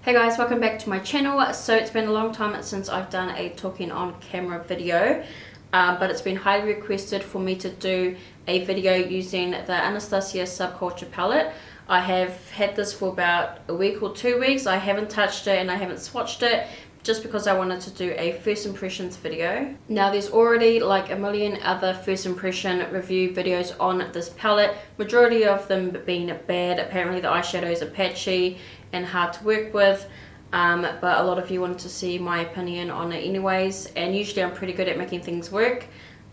Hey guys, welcome back to my channel. So it's been a long time since I've done a talking on camera video, but it's been highly requested for me to do a video using the Anastasia Subculture palette. I have had this for about a week or 2 weeks. I haven't touched it and I haven't swatched it just because I wanted to do a first impressions video. Now there's already like a million other first impression review videos on this palette, majority of them being bad. Apparently the eyeshadows are patchy and hard to work with, but a lot of you wanted to see my opinion on it anyways, and usually I'm pretty good at making things work.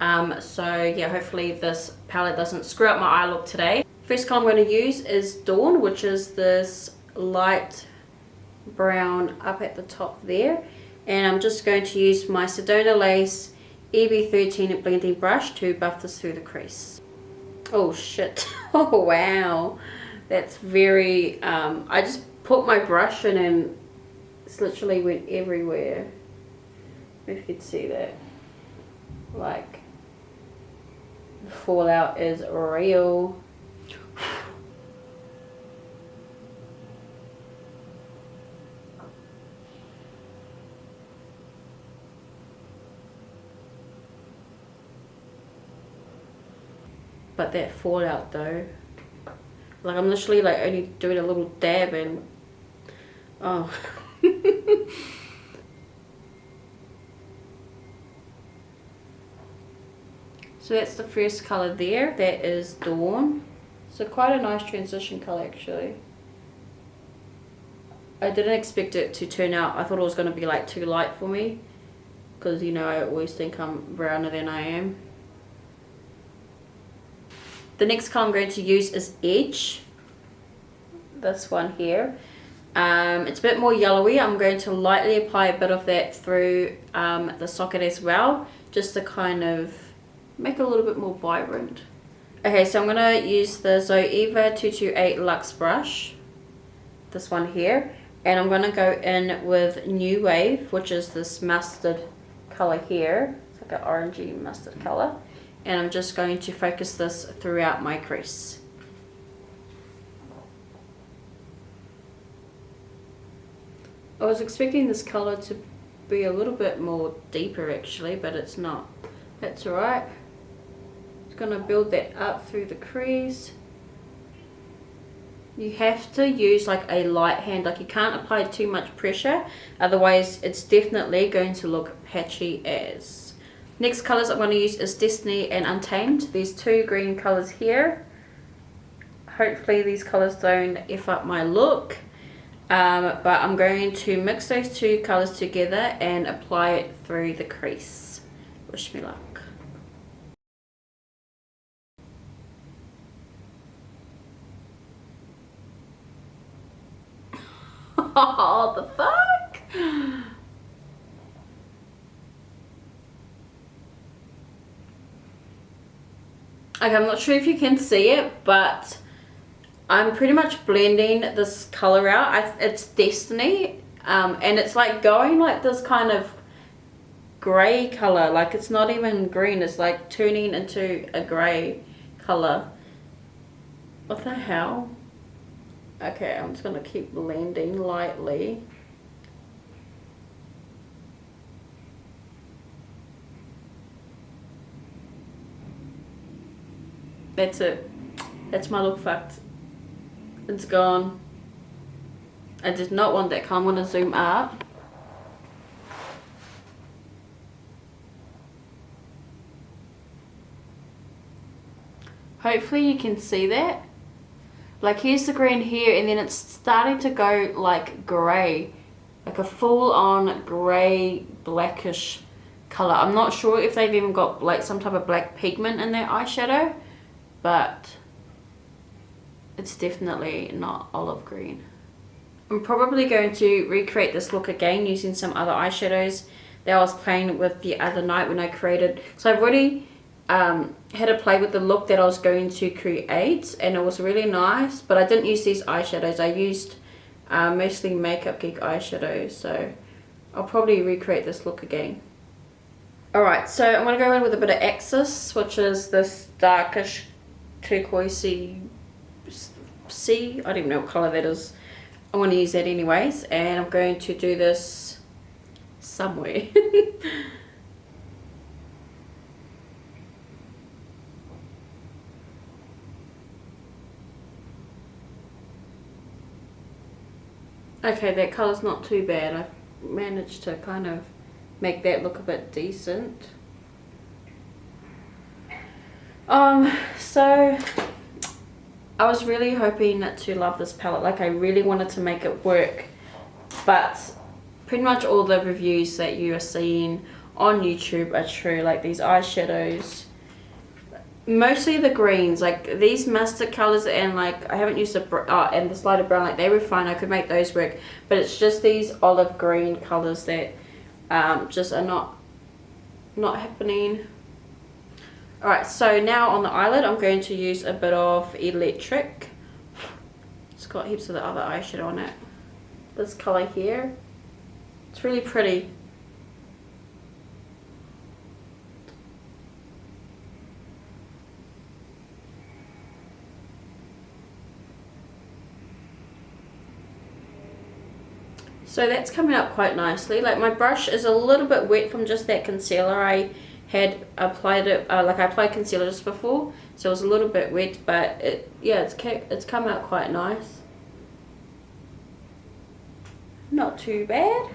So yeah, hopefully this palette doesn't screw up my eye look today. First color I'm going to use is Dawn, which is this light brown up at the top there, and I'm just going to use my Sedona Lace EB13 blending brush to buff this through the crease. Oh shit. Oh wow, that's very I just put my brush in and it's literally went everywhere. If you could see that, like the fallout is real. But that fallout though, like I'm literally like only doing a little dab and oh. So that's the first color there. That is Dawn. So quite a nice transition color actually. I didn't expect it to turn out. I thought it was going to be like too light for me, because you know I always think I'm browner than I am. The next color I'm going to use is Edge. This one here. It's a bit more yellowy. I'm going to lightly apply a bit of that through the socket as well, just to kind of make it a little bit more vibrant. Okay, so I'm going to use the Zoeva 228 Luxe brush, this one here, and I'm going to go in with New Wave, which is this mustard color here. It's like an orangey mustard color, and I'm just going to focus this throughout my crease. I was expecting this color to be a little bit more deeper actually, but it's not. That's alright. Just gonna build that up through the crease. You have to use like a light hand, like you can't apply too much pressure, otherwise it's definitely going to look patchy as. Next colors I'm going to use is Destiny and Untamed. There's two green colors here. Hopefully these colors don't F up my look. But I'm going to mix those two colors together and apply it through the crease. Wish me luck. Oh, the fuck? Okay, I'm not sure if you can see it, but I'm pretty much blending this color out. It's Destiny, and it's like going like this kind of gray color, like it's not even green, it's like turning into a gray color. What the hell? Okay, I'm just gonna keep blending lightly. That's it. That's my look fucked. It's gone. I did not want that color. I'm going to zoom up. Hopefully you can see that. Like here's the green here, and then it's starting to go like grey. Like a full on grey blackish color. I'm not sure if they've even got like some type of black pigment in their eyeshadow, but it's definitely not olive green. I'm probably going to recreate this look again using some other eyeshadows that I was playing with the other night when I created. So I've already had a play with the look that I was going to create, and it was really nice, but I didn't use these eyeshadows. I used mostly Makeup Geek eyeshadows, so I'll probably recreate this look again. Alright, so I'm going to go in with a bit of Axis, which is this darkish turquoisey sea, I don't even know what colour that is. I'm going to use that anyways, and I'm going to do this somewhere. Okay, that colour's not too bad. I've managed to kind of make that look a bit decent. So I was really hoping to love this palette. Like, I really wanted to make it work, but pretty much all the reviews that you are seeing on YouTube are true. Like, these eyeshadows, mostly the greens, like these mustard colors, and like I haven't used and this lighter brown, like they were fine, I could make those work, but it's just these olive green colors that just are not happening. Alright, so now on the eyelid I'm going to use a bit of Electric. It's got heaps of the other eyeshadow on it. This color here, it's really pretty. So that's coming up quite nicely. Like, my brush is a little bit wet from just that concealer. I had applied it, like I applied concealer just before, so it was a little bit wet, but it's come out quite nice. Not too bad.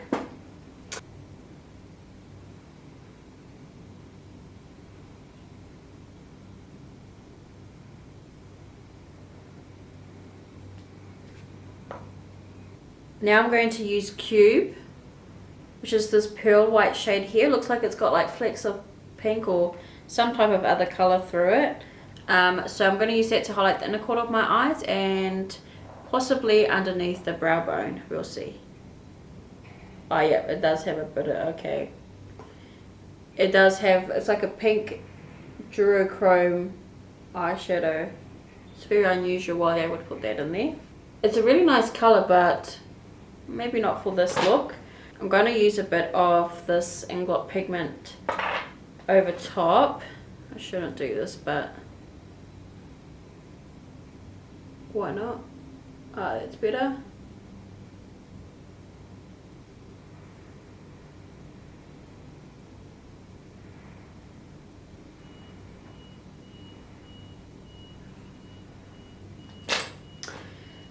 Now I'm going to use Cube, which is this pearl white shade here. Looks like it's got like flecks of pink or some type of other color through it. So I'm going to use that to highlight the inner corner of my eyes and possibly underneath the brow bone. We'll see. Oh yeah, it does have a bit of, okay. It does have, it's like a pink duochrome eyeshadow. It's very unusual why they would put that in there. It's a really nice color, but maybe not for this look. I'm going to use a bit of this Inglot pigment over top. I shouldn't do this, but why not? Ah, that's better.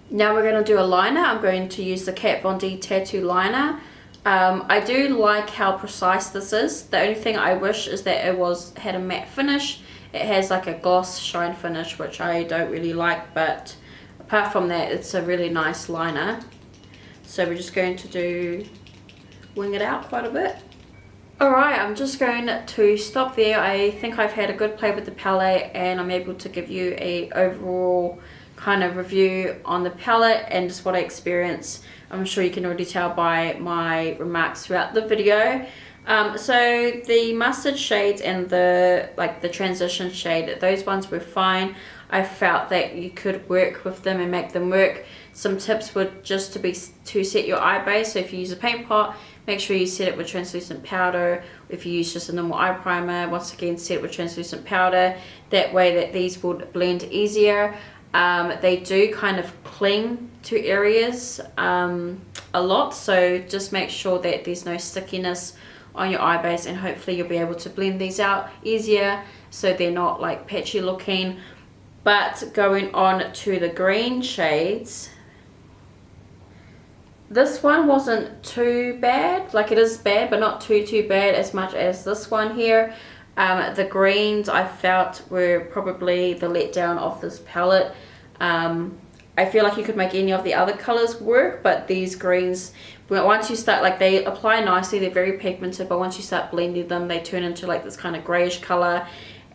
Now we're going to do a liner. I'm going to use the Kat Von D Tattoo Liner. I do like how precise this is. The only thing I wish is that it had a matte finish. It has like a gloss shine finish, which I don't really like, but apart from that, it's a really nice liner. So we're just going to wing it out quite a bit. Alright, I'm just going to stop there. I think I've had a good play with the palette, and I'm able to give you a overall kind of review on the palette and just what I experienced. I'm sure you can already tell by my remarks throughout the video. So the mustard shades and the transition shade, those ones were fine. I felt that you could work with them and make them work. Some tips would just to set your eye base. So if you use a paint pot, make sure you set it with translucent powder. If you use just a normal eye primer, once again set it with translucent powder. That way that these would blend easier. They do kind of cling to areas a lot, so just make sure that there's no stickiness on your eye base, and hopefully you'll be able to blend these out easier so they're not like patchy looking. But going on to the green shades, this one wasn't too bad. Like, it is bad, but not too bad as much as this one here. The greens I felt were probably the letdown of this palette. I feel like you could make any of the other colors work, but these greens, once you start, like, they apply nicely, they're very pigmented, but once you start blending them, they turn into like this kind of grayish color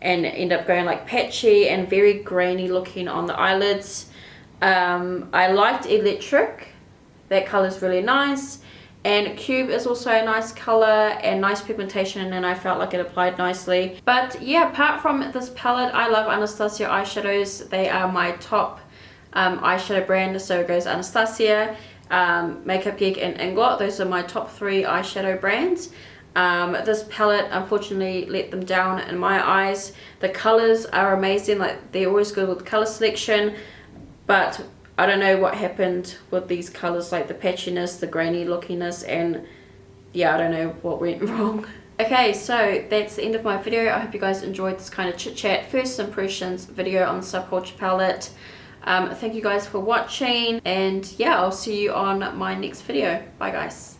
and end up going like patchy and very grainy looking on the eyelids. I liked Electric. That color is really nice. And Cube is also a nice color and nice pigmentation, and I felt like it applied nicely. But yeah, apart from this palette, I love Anastasia eyeshadows. They are my top eyeshadow brand. So it goes Anastasia, Makeup Geek, and Inglot. Those are my top 3 eyeshadow brands. This palette unfortunately let them down in my eyes. The colors are amazing, like they're always good with color selection, but I don't know what happened with these colors, like the patchiness, the grainy lookiness, and yeah, I don't know what went wrong. Okay, so that's the end of my video. I hope you guys enjoyed this kind of chit chat, first impressions video on the Subculture palette. Thank you guys for watching, and yeah, I'll see you on my next video. Bye guys.